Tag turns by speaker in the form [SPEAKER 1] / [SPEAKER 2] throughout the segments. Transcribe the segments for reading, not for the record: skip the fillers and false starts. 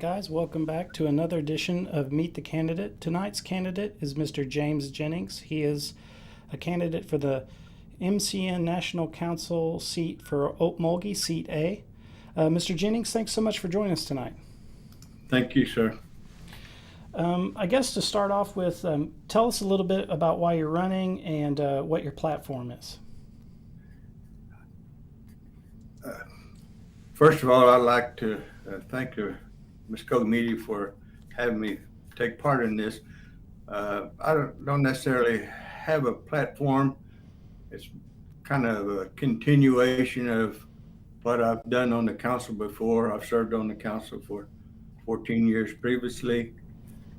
[SPEAKER 1] right, guys, welcome back to another edition of Meet the Candidate. Tonight's candidate is Mr. James Jennings. He is a candidate for the MCN National Council seat for Okmulgee, Seat A. Mr. Jennings, thanks so much for joining us tonight.
[SPEAKER 2] Thank you, sir.
[SPEAKER 1] I guess to start off with, tell us a little bit about why you're running and what your platform is.
[SPEAKER 2] First of all, I'd like to thank the Mvskoke Media for having me take part in this. I don't necessarily have a platform. It's kind of a continuation of what I've done on the council before. I've served on the council for 14 years previously.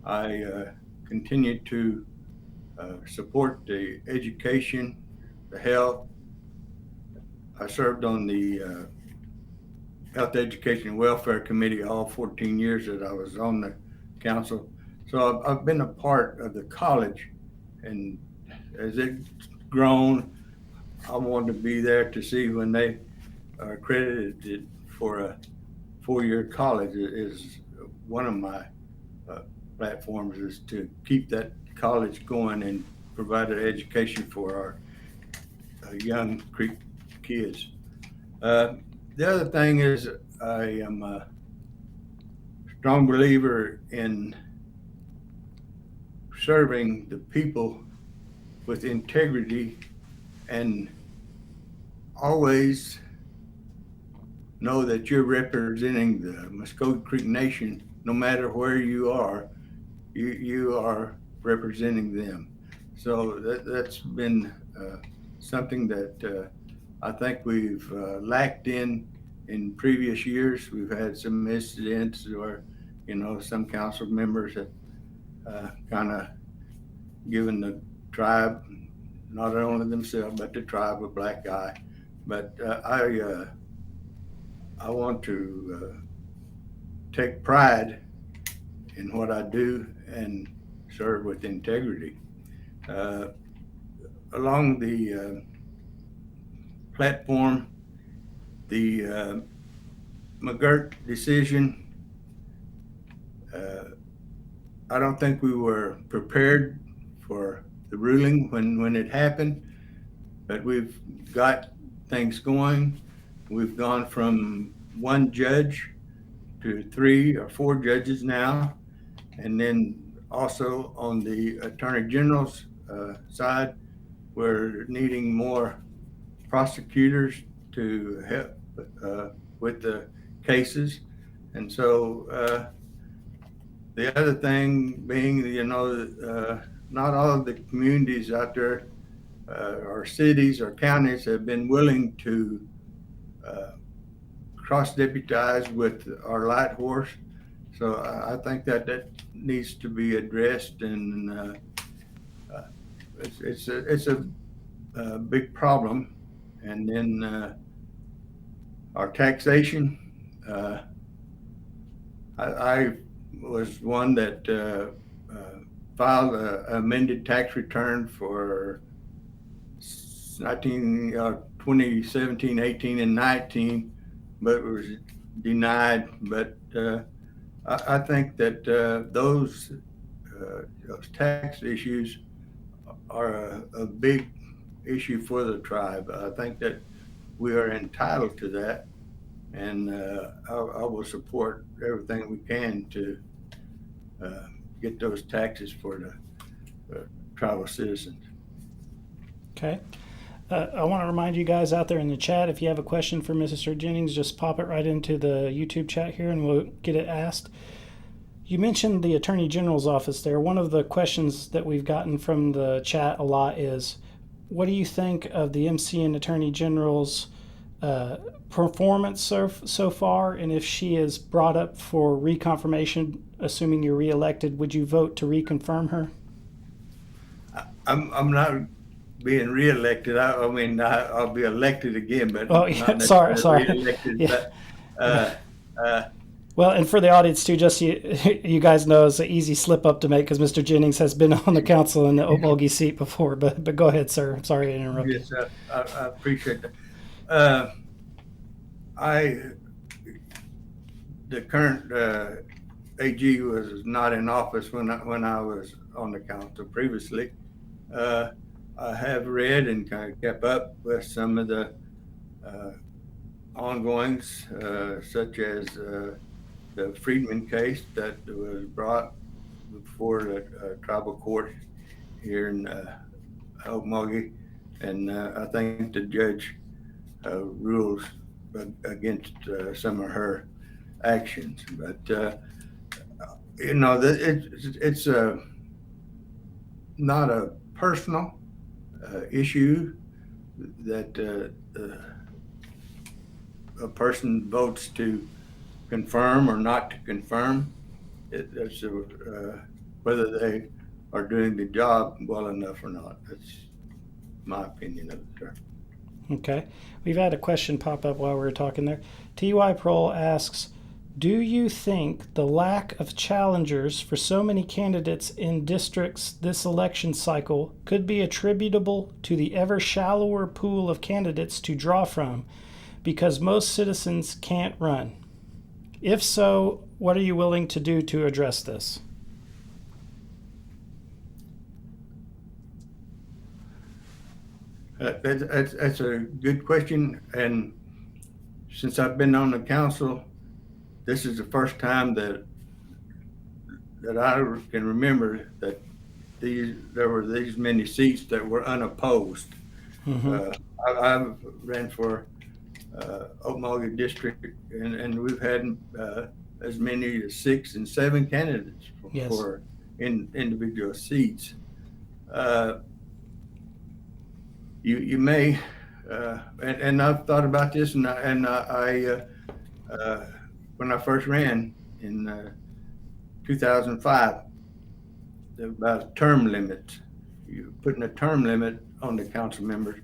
[SPEAKER 2] I continue to support the education, the health. I served on the Health, Education, and Welfare Committee all 14 years that I was on the council. So I've been a part of the college, and as it's grown, I wanted to be there to see when they are accredited for a four-year college. Is one of my platforms is to keep that college going and provide an education for our young Creek kids. The other thing is I am a strong believer in serving the people with integrity and always know that you're representing the Mvskoke Creek Nation. No matter where you are representing them. So that's been something that I think we've lacked in previous years. We've had some incidents where, some council members have kind of given the tribe, not only themselves, but the tribe, a black eye. But I want to take pride in what I do and serve with integrity. Along the platform, the McGirt decision, I don't think we were prepared for the ruling when it happened, but we've got things going. We've gone from one judge to 3 or 4 judges now, and then also on the Attorney General's side, we're needing more prosecutors to help with the cases. And so the other thing being, not all of the communities out there or cities or counties have been willing to cross-deputize with our light horse. So I think that needs to be addressed, and it's a big problem. And then our taxation. I was one that filed an amended tax return for 2017, 18, and 19, but it was denied. But I think that those tax issues are a big issue for the tribe. I think that we are entitled to that, and I will support everything we can to get those taxes for the tribal citizens.
[SPEAKER 1] Okay. I want to remind you guys out there in the chat, if you have a question for Mr. Jennings, just pop it right into the YouTube chat here and we'll get it asked. You mentioned the Attorney General's office there. One of the questions that we've gotten from the chat a lot is, what do you think of the MCN Attorney General's performance so far? And if she is brought up for reconfirmation, assuming you're reelected, would you vote to reconfirm her?
[SPEAKER 2] I'm not being reelected. I'll be elected again, but
[SPEAKER 1] not sorry.
[SPEAKER 2] Reelected.
[SPEAKER 1] Yeah. But, well, and for the audience too, just you guys know it's an easy slip up to make because Mr. Jennings has been on the council in the Okmulgee seat before. But go ahead, sir. I'm sorry to interrupt.
[SPEAKER 2] Yes, I appreciate that. The current AG was not in office when I was on the council previously, uh, I have read and kind of kept up with some of the uh, ongoings, such as the Friedman case that was brought before the tribal court here in Okmulgee, and I think the judge rules against some of her actions. But it's not a personal issue that a person votes to confirm or not to confirm. It's whether they are doing the job well enough or not. That's my opinion of it, sir.
[SPEAKER 1] Okay. We've had a question pop up while we were talking there. T.Y. Prohl asks, do you think the lack of challengers for so many candidates in districts this election cycle could be attributable to the ever shallower pool of candidates to draw from because most citizens can't run? If so, what are you willing to do to address this?
[SPEAKER 2] That's a good question. And since I've been on the council, this is the first time that I can remember that there were these many seats that were unopposed.
[SPEAKER 1] Mm-hmm.
[SPEAKER 2] I've ran for Okmulgee district, and we've had as many as 6 and 7 candidates for individual seats. You may, and I've thought about this, and I when I first ran in 2005, about term limits. You putting a term limit on the council members.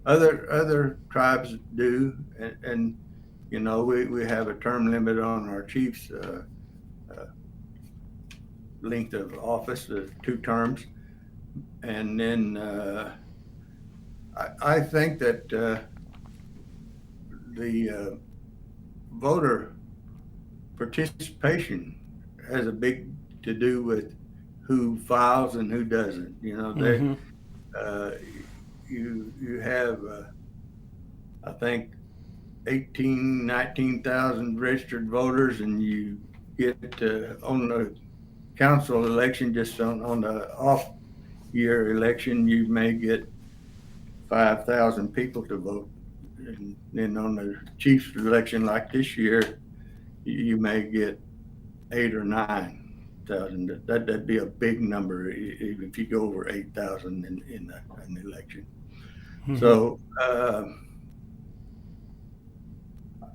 [SPEAKER 2] Other tribes do, and we have a term limit on our chief's length of office, 2 terms, and then I think that the voter participation has a big to do with who files and who doesn't.
[SPEAKER 1] Mm-hmm.
[SPEAKER 2] You have I think 19,000 registered voters, and you get on the council election, just on the off year election, you may get 5,000 people to vote, and then on the chief's election like this year, you may get 8 or 9,000. That'd be a big number if you go over 8,000 in an election. Mm-hmm. So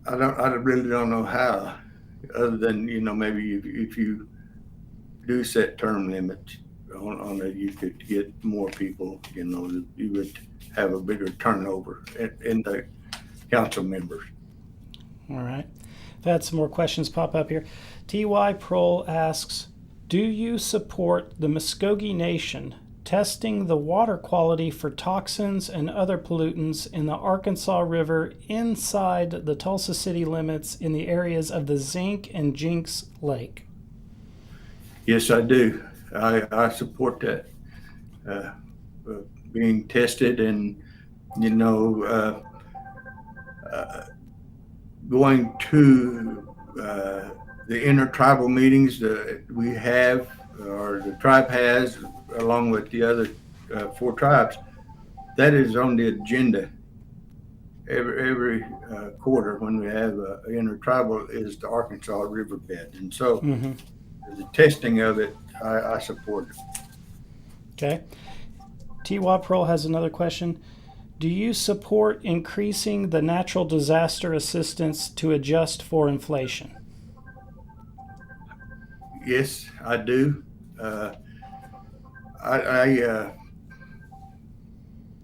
[SPEAKER 2] I really don't know how, other than maybe if you do set term limits on it, you could get more people. You would have a bigger turnover in the council members.
[SPEAKER 1] All right. I've had some more questions pop up here. T.Y. Prohl asks, do you support the Mvskoke Nation testing the water quality for toxins and other pollutants in the Arkansas River inside the Tulsa city limits in the areas of the Zinc and Jinx Lake?
[SPEAKER 2] Yes, I do. I support that. Being tested and, going to the intertribal meetings that we have, or the tribe has, along with the other 4 tribes, that is on the agenda every quarter when we have intertribal, is the Arkansas riverbed. And so the testing of it, I support it.
[SPEAKER 1] Okay. T.Y. Prohl has another question. Do you support increasing the natural disaster assistance to adjust for inflation?
[SPEAKER 2] Yes, I do.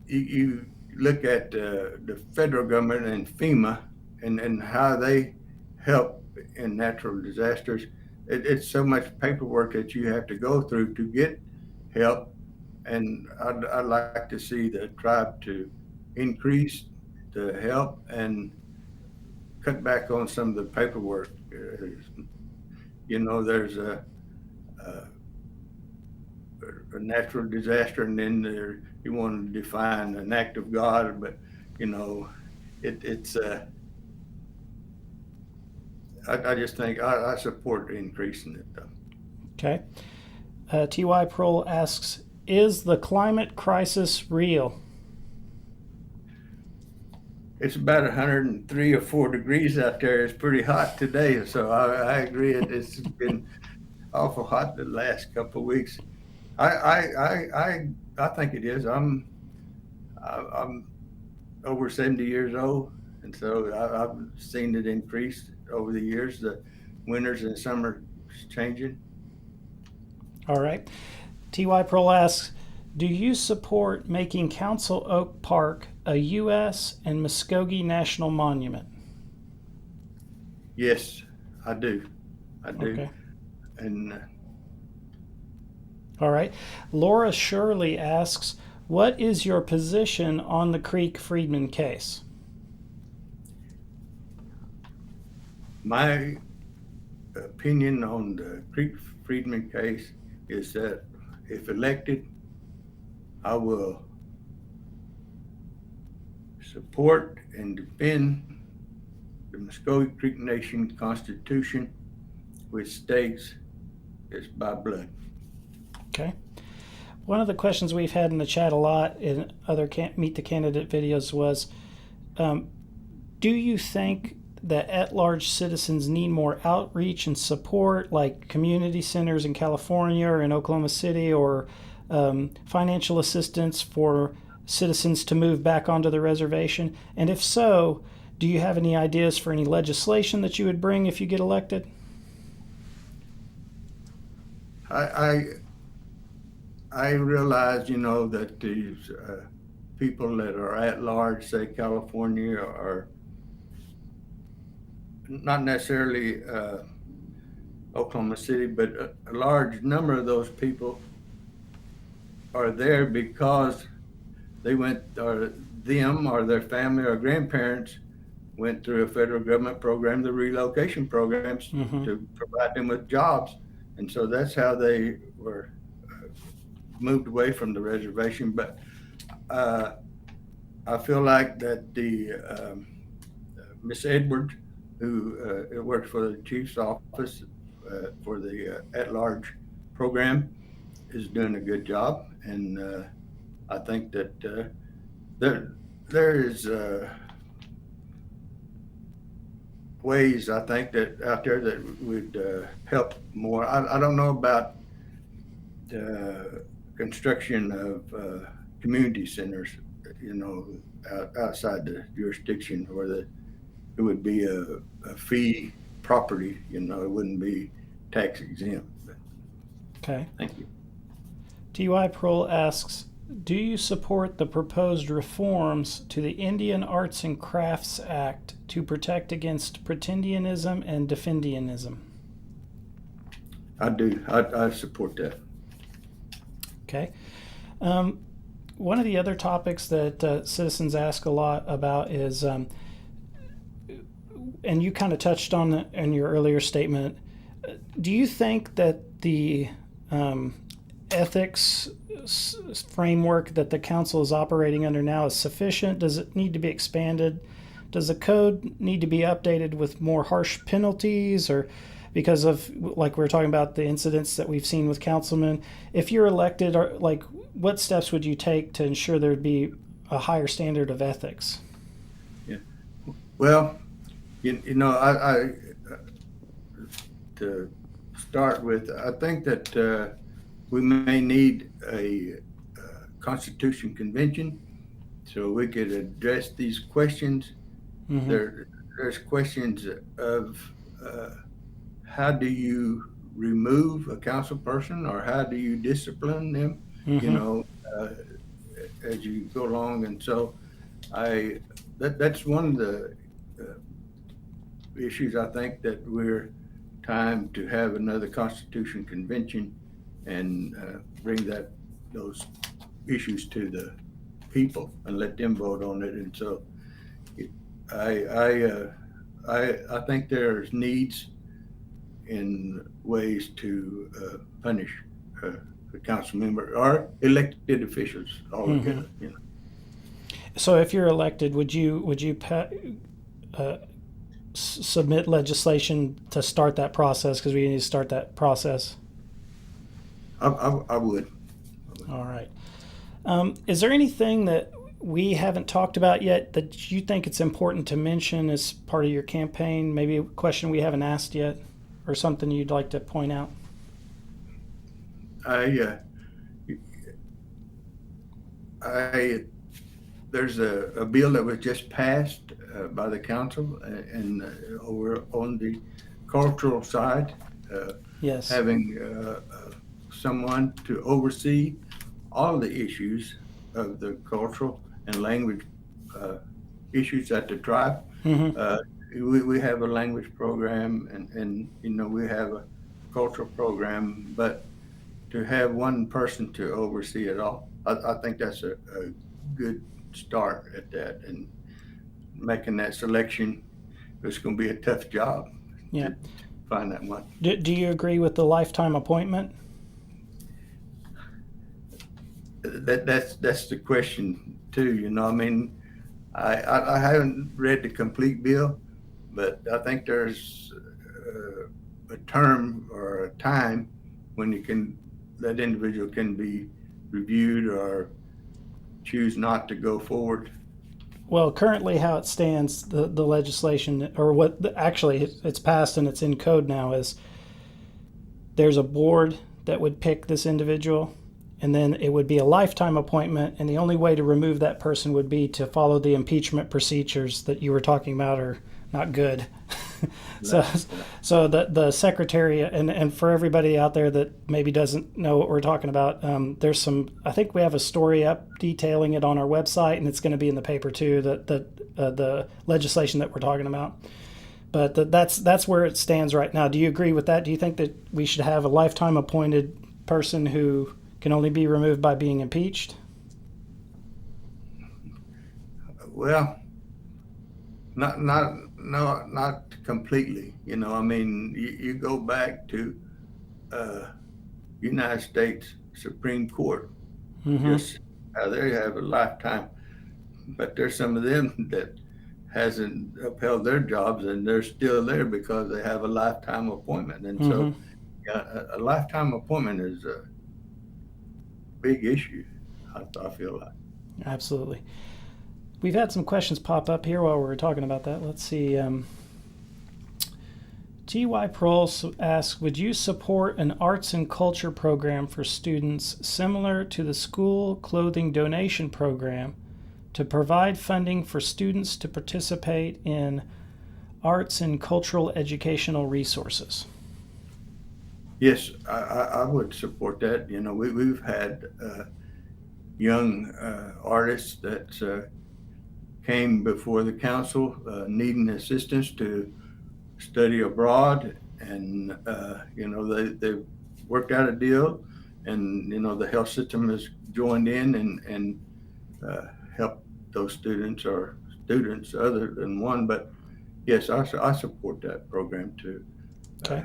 [SPEAKER 2] You look at the federal government and FEMA and how they help in natural disasters. It's so much paperwork that you have to go through to get help, and I'd like to see the tribe to increase the help and cut back on some of the paperwork. there's a natural disaster, and then you want to define an act of God, but you know, it's I just think I support increasing it though.
[SPEAKER 1] Okay. T.Y. Prohl asks, is the climate crisis real?
[SPEAKER 2] It's about 103 or 4 degrees out there. It's pretty hot today, so I agree. It's been awful hot the last couple of weeks. I think it is. I'm over 70 years old, and so I've seen it increase over the years. The winters and summers changing.
[SPEAKER 1] All right. T.Y. Prohl asks, do you support making Council Oak Park a U.S. and Mvskoke National Monument?
[SPEAKER 2] Yes, I do. I do.
[SPEAKER 1] Okay.
[SPEAKER 2] And
[SPEAKER 1] All right. Laura Shirley asks, what is your position on the Creek-Friedman case?
[SPEAKER 2] my opinion on the Creek-Friedman case is that if elected, I will support and defend the Mvskoke Creek Nation Constitution, which states it's by blood.
[SPEAKER 1] Okay. One of the questions we've had in the chat a lot in other Meet the Candidate videos was, do you think that at-large citizens need more outreach and support, like community centers in California or in Oklahoma City, or financial assistance for citizens to move back onto the reservation? And if so, do you have any ideas for any legislation that you would bring if you get elected?
[SPEAKER 2] I realize, that these people that are at large, say California, are not necessarily Oklahoma City, but a large number of those people are there because they went, or them or their family or grandparents went through a federal government program, the relocation programs, to provide them with jobs. And so that's how they were moved away from the reservation. But I feel like that the Miss Edwards, who works for the chief's office for the at-large program, is doing a good job. And I think that there is ways, I think, that out there that would help more. I don't know about the construction of community centers, outside the jurisdiction, where it would be a fee property, it wouldn't be tax exempt. But
[SPEAKER 1] Okay.
[SPEAKER 2] thank you.
[SPEAKER 1] T.Y. Prohl asks, do you support the proposed reforms to the Indian Arts and Crafts Act to protect against pretendianism and defendianism?
[SPEAKER 2] I do. I support that.
[SPEAKER 1] Okay. One of the other topics that citizens ask a lot about is, and you kind of touched on it in your earlier statement, do you think that the ethics framework that the council is operating under now is sufficient? Does it need to be expanded? Does the code need to be updated with more harsh penalties, or because of, like we were talking about, the incidents that we've seen with councilmen? If you're elected, what steps would you take to ensure there'd be a higher standard of ethics?
[SPEAKER 2] Yeah. Well, I to start with, I think that we may need a Constitution Convention so we could address these questions. There's questions of how do you remove a council person, or how do you discipline them, as you go along. And so that's one of the issues. I think that we're time to have another Constitution Convention and bring those issues to the people and let them vote on it. And so I think there's needs in ways to punish the council member or elected officials altogether. You know.
[SPEAKER 1] So if you're elected, would you submit legislation to start that process? Because we need to start that process.
[SPEAKER 2] I would.
[SPEAKER 1] All right. Is there anything that we haven't talked about yet that you think it's important to mention as part of your campaign? Maybe a question we haven't asked yet, or something you'd like to point out?
[SPEAKER 2] There's a bill that was just passed by the council and over on the cultural side,
[SPEAKER 1] Yes.
[SPEAKER 2] having someone to oversee all the issues of the cultural and language issues at the tribe. We have a language program and we have a cultural program, but to have one person to oversee it all, I think that's a good start at that, and making that selection. It's going to be a tough job.
[SPEAKER 1] Yeah.
[SPEAKER 2] To find that one.
[SPEAKER 1] Do you agree with the lifetime appointment?
[SPEAKER 2] That's the question too. I mean, I haven't read the complete bill, but I think there's a term or a time when that individual can be reviewed or choose not to go forward.
[SPEAKER 1] Well, currently, how it stands, the legislation, or actually it's passed and it's in code now, is there's a board that would pick this individual, and then it would be a lifetime appointment, and the only way to remove that person would be to follow the impeachment procedures that you were talking about are not good. So the secretary, and for everybody out there that maybe doesn't know what we're talking about, I think we have a story up detailing it on our website, and it's going to be in the paper too, the legislation that we're talking about. But that's where it stands right now. Do you agree with that? Do you think that we should have a lifetime appointed person who can only be removed by being impeached?
[SPEAKER 2] Well, not completely. I mean, you go back to United States Supreme Court. Just they have a lifetime, but there's some of them that hasn't upheld their jobs, and they're still there because they have a lifetime appointment. And so, a lifetime appointment is a big issue. I feel like.
[SPEAKER 1] Absolutely. We've had some questions pop up here while we were talking about that. Let's see. T.Y. Prohl asks, would you support an arts and culture program for students similar to the school clothing donation program to provide funding for students to participate in arts and cultural educational resources?
[SPEAKER 2] Yes, I would support that. We've had young artists that came before the council needing assistance to study abroad, and they worked out a deal, and the health system has joined in and helped those students or students other than one. But yes, I support that program to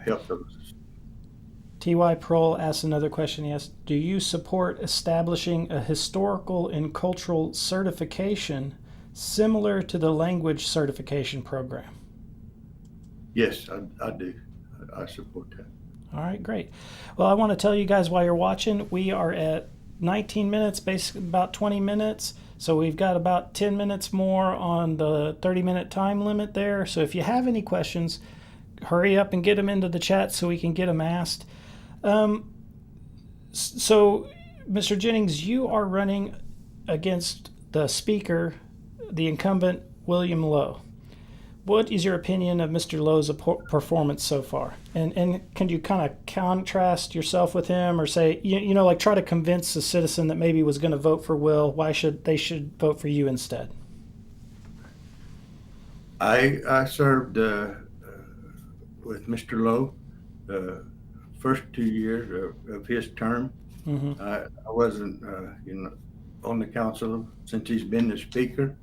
[SPEAKER 2] help those.
[SPEAKER 1] T.Y. Prohl asks another question. He asks, do you support establishing a historical and cultural certification similar to the language certification program?
[SPEAKER 2] Yes, I do. I support that.
[SPEAKER 1] All right, great. Well, I want to tell you guys while you're watching, we are at 19 minutes, basically about 20 minutes. So we've got about 10 minutes more on the 30-minute time limit there. So if you have any questions, hurry up and get them into the chat so we can get them asked. So, Mr. Jennings, you are running against the speaker, the incumbent, William Lowe. What is your opinion of Mr. Lowe's performance so far? And can you kind of contrast yourself with him, or say, like try to convince a citizen that maybe was going to vote for Will, why they should vote for you instead?
[SPEAKER 2] I served with Mr. Lowe the first 2 years of his term. I wasn't, on the council since he's been the speaker.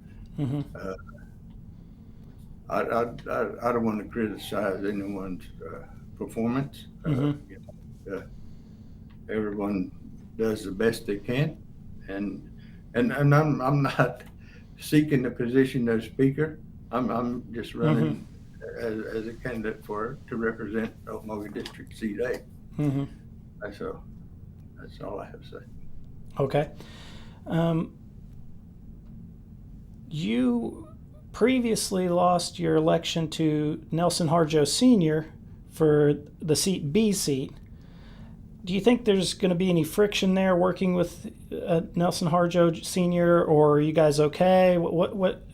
[SPEAKER 2] I don't want to criticize anyone's performance.
[SPEAKER 1] Mm-hmm.
[SPEAKER 2] Everyone does the best they can, and I'm not seeking the position of speaker. I'm just
[SPEAKER 1] Mm-hmm.
[SPEAKER 2] running as a candidate to represent Okmulgee District Seat A.
[SPEAKER 1] Mm-hmm.
[SPEAKER 2] So that's all I have to say.
[SPEAKER 1] Okay. Um, you previously lost your election to Nelson Harjo Sr. for the seat B seat. Do you think there's going to be any friction there working with Nelson Harjo Sr., or are you guys okay?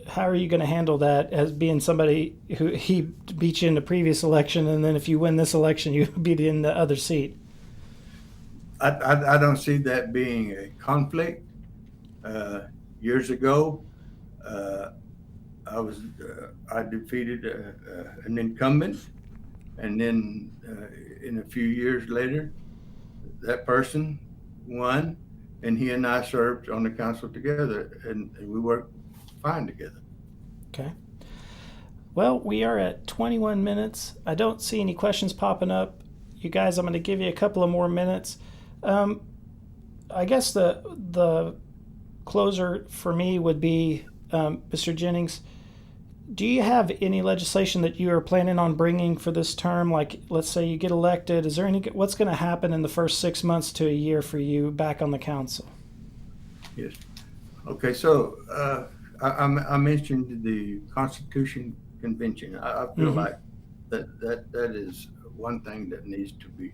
[SPEAKER 1] How are you going to handle that as being somebody who he beat you in the previous election, and then if you win this election, you beat in the other seat?
[SPEAKER 2] I don't see that being a conflict. Years ago, uh, I defeated an incumbent, and then in a few years later, that person won, and he and I served on the council together, and we worked fine together.
[SPEAKER 1] Okay. Well, we are at 21 minutes. I don't see any questions popping up. You guys, I'm going to give you a couple of more minutes. I guess the closer for me would be Mr. Jennings. Do you have any legislation that you are planning on bringing for this term? Like, let's say you get elected. Is there what's going to happen in the first 6 months to a year for you back on the council?
[SPEAKER 2] Yes. Okay. So I mentioned the Constitution Convention. I feel
[SPEAKER 1] Mm-hmm.
[SPEAKER 2] like that is one thing that needs to be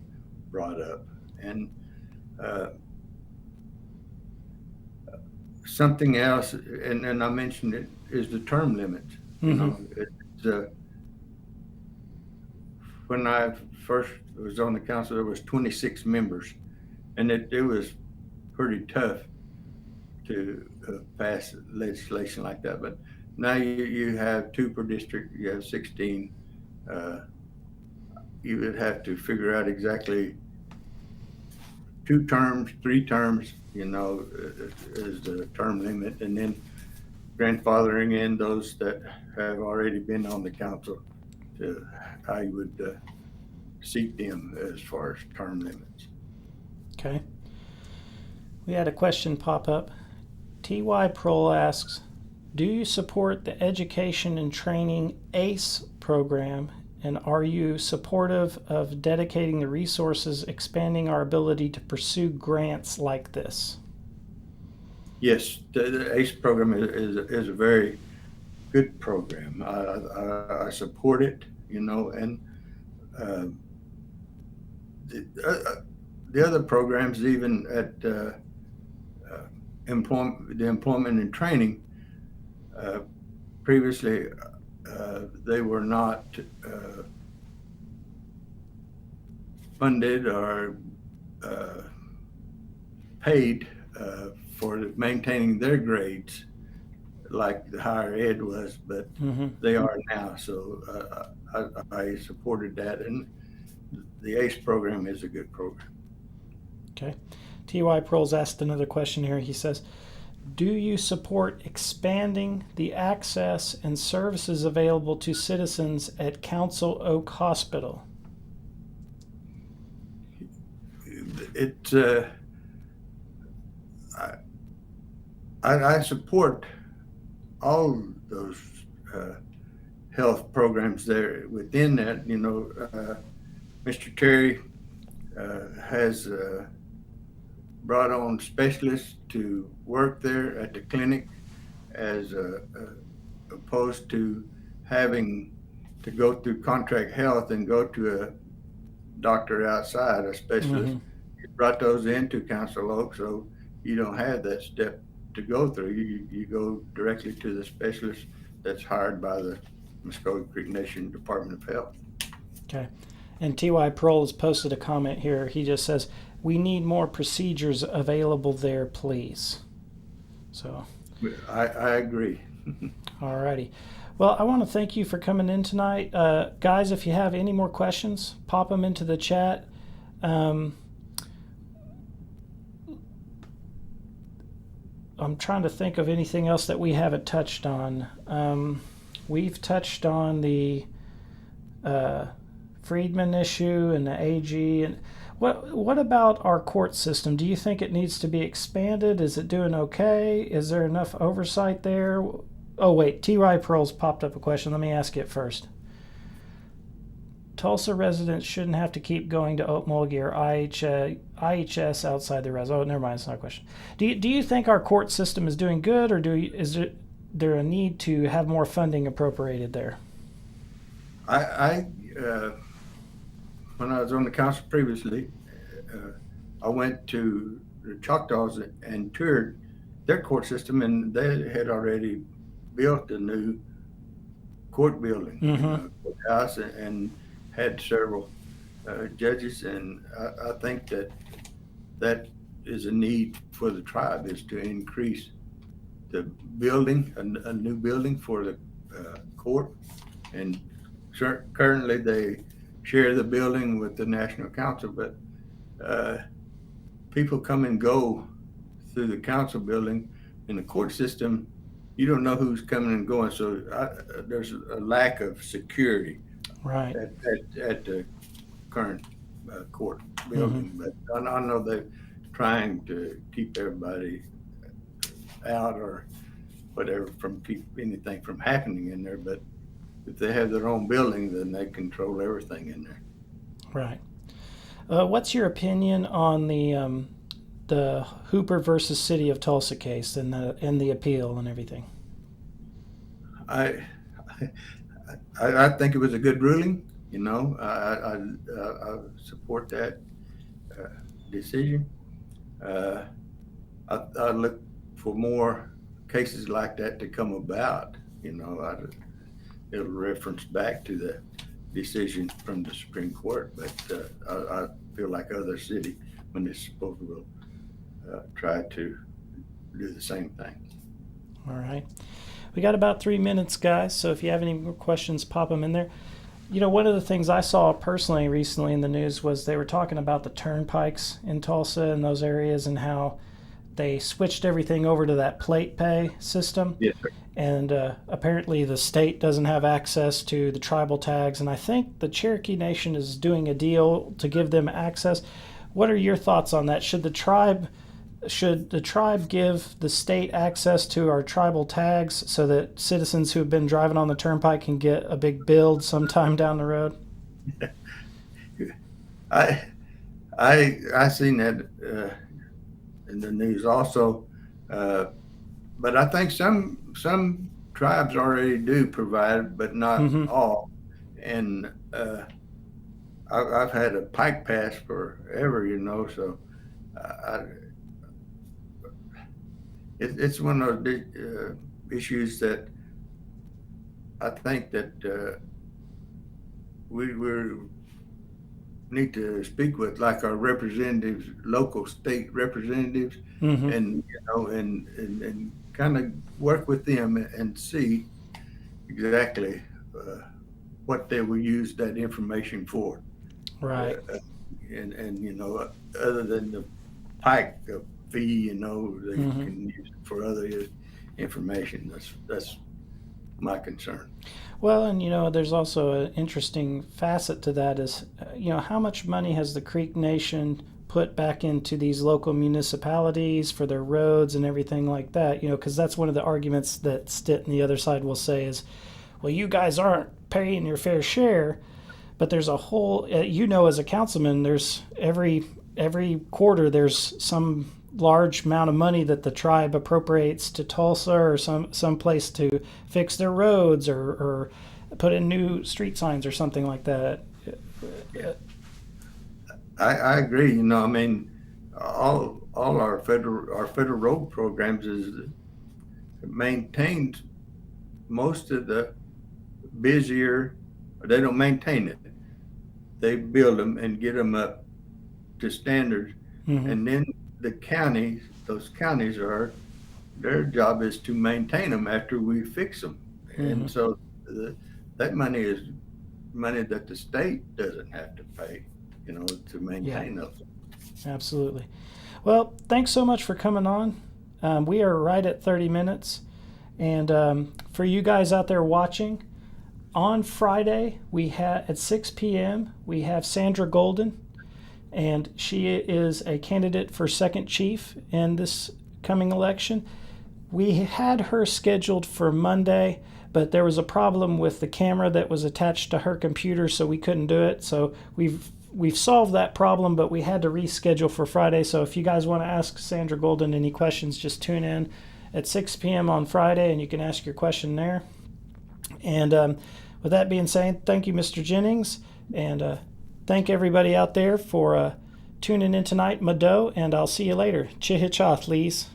[SPEAKER 2] brought up, and something else, and I mentioned it, is the term limit. You
[SPEAKER 1] Mm-hmm.
[SPEAKER 2] know, it's, when I first was on the council, there was 26 members, and it was pretty tough to pass legislation like that. But now you have 2 per district, you have 16. You would have to figure out exactly 2 terms, 3 terms, is the term limit, and then grandfathering in those that have already been on the council to how you would seat them as far as term limits.
[SPEAKER 1] Okay. We had a question pop up. T.Y. Prohl asks, do you support the Education and Training ACE program, and are you supportive of dedicating the resources, expanding our ability to pursue grants like this?
[SPEAKER 2] Yes, the ACE program is a very good program. I support it, and uh, the other programs, even at the employment and training, previously they were not funded or paid for maintaining their grades like the higher ed was, but they are now. So I supported that, and the ACE program is a good program.
[SPEAKER 1] Okay. T.Y. Prohl's asked another question here. He says, do you support expanding the access and services available to citizens at Council Oak Hospital?
[SPEAKER 2] I support all those health programs there within that. Mr. Terry has brought on specialists to work there at the clinic, as opposed to having to go through contract health and go to a doctor outside, a specialist. He brought those into Council Oak, so you don't have that step to go through. You go directly to the specialist that's hired by the Mvskoke Creek Nation Department of Health.
[SPEAKER 1] Okay. And T.Y. Prohl has posted a comment here. He just says, we need more procedures available there, please. So
[SPEAKER 2] I agree.
[SPEAKER 1] All righty. Well, I want to thank you for coming in tonight. Guys, if you have any more questions, pop them into the chat. I'm trying to think of anything else that we haven't touched on. We've touched on the Friedman issue and the AG. And what about our court system? Do you think it needs to be expanded? Is it doing okay? Is there enough oversight there? Oh, wait, T.Y. Pearl's popped up a question. Let me ask it first. Tulsa residents shouldn't have to keep going to Okmulgee or IHS outside the res. Oh, never mind. It's not a question. Do you think our court system is doing good, or is there a need to have more funding appropriated there?
[SPEAKER 2] I when I was on the council previously, I went to the Choctaws and toured their court system, and they had already built a new court building, courthouse, and had several judges. And I think that is a need for the tribe, is to increase the building, a new building for the court. And currently they share the building with the National Council, but people come and go through the council building. In the court system, you don't know who's coming and going, so there's a lack of security
[SPEAKER 1] right
[SPEAKER 2] at the current court building. But I know they're trying to keep everybody out or whatever, from keep anything from happening in there. But if they have their own building, then they control everything in there.
[SPEAKER 1] Right. What's your opinion on the Hooper versus City of Tulsa case and the appeal and everything?
[SPEAKER 2] I think it was a good ruling. I support that decision. I look for more cases like that to come about. It'll reference back to the decision from the Supreme Court, but I feel like other city municipals will try to do the same thing.
[SPEAKER 1] All right. We got about 3 minutes, guys, so if you have any more questions, pop them in there. One of the things I saw personally recently in the news was they were talking about the turnpikes in Tulsa and those areas, and how they switched everything over to that plate pay system.
[SPEAKER 2] Yes, sir.
[SPEAKER 1] And apparently the state doesn't have access to the tribal tags, and I think the Cherokee Nation is doing a deal to give them access. What are your thoughts on that? Should the tribe give the state access to our tribal tags so that citizens who have been driving on the turnpike can get a big build sometime down the road?
[SPEAKER 2] I seen that in the news also, but I think some tribes already do provide, but not all. And I've had a pike pass forever, so it's one of those issues that I think that we need to speak with, like our representatives, local state representatives, and and kind of work with them and see exactly what they will use that information for.
[SPEAKER 1] Right.
[SPEAKER 2] And other than the pike fee, they can use it for other information. That's my concern.
[SPEAKER 1] Well, and there's also an interesting facet to that is, how much money has the Creek Nation put back into these local municipalities for their roads and everything like that? Because that's one of the arguments that Stitt and the other side will say is, well, you guys aren't paying your fair share. But there's a whole, as a councilman, there's every quarter there's some large amount of money that the tribe appropriates to Tulsa or some place to fix their roads or put in new street signs or something like that.
[SPEAKER 2] Yeah. I agree. All our federal road programs is maintained. Most of the busier, they don't maintain it. They build them and get them up to standards, and then the counties, those counties their job is to maintain them after we fix them. And so that money is money that the state doesn't have to pay, to maintain those.
[SPEAKER 1] Absolutely. Well, thanks so much for coming on. We are right at 30 minutes. And for you guys out there watching, On Friday, we have at 6 p.m. we have Sandra Golden, and she is a candidate for second chief in this coming election. We had her scheduled for Monday, but there was a problem with the camera that was attached to her computer, so we couldn't do it. So we've solved that problem, but we had to reschedule for Friday. So if you guys want to ask Sandra Golden any questions, just tune in at 6 p.m. on Friday, and you can ask your question there. And with that being said, thank you, Mr. Jennings, and thank everybody out there for tuning in tonight, Mado, and I'll see you later. Chihichath, Lees.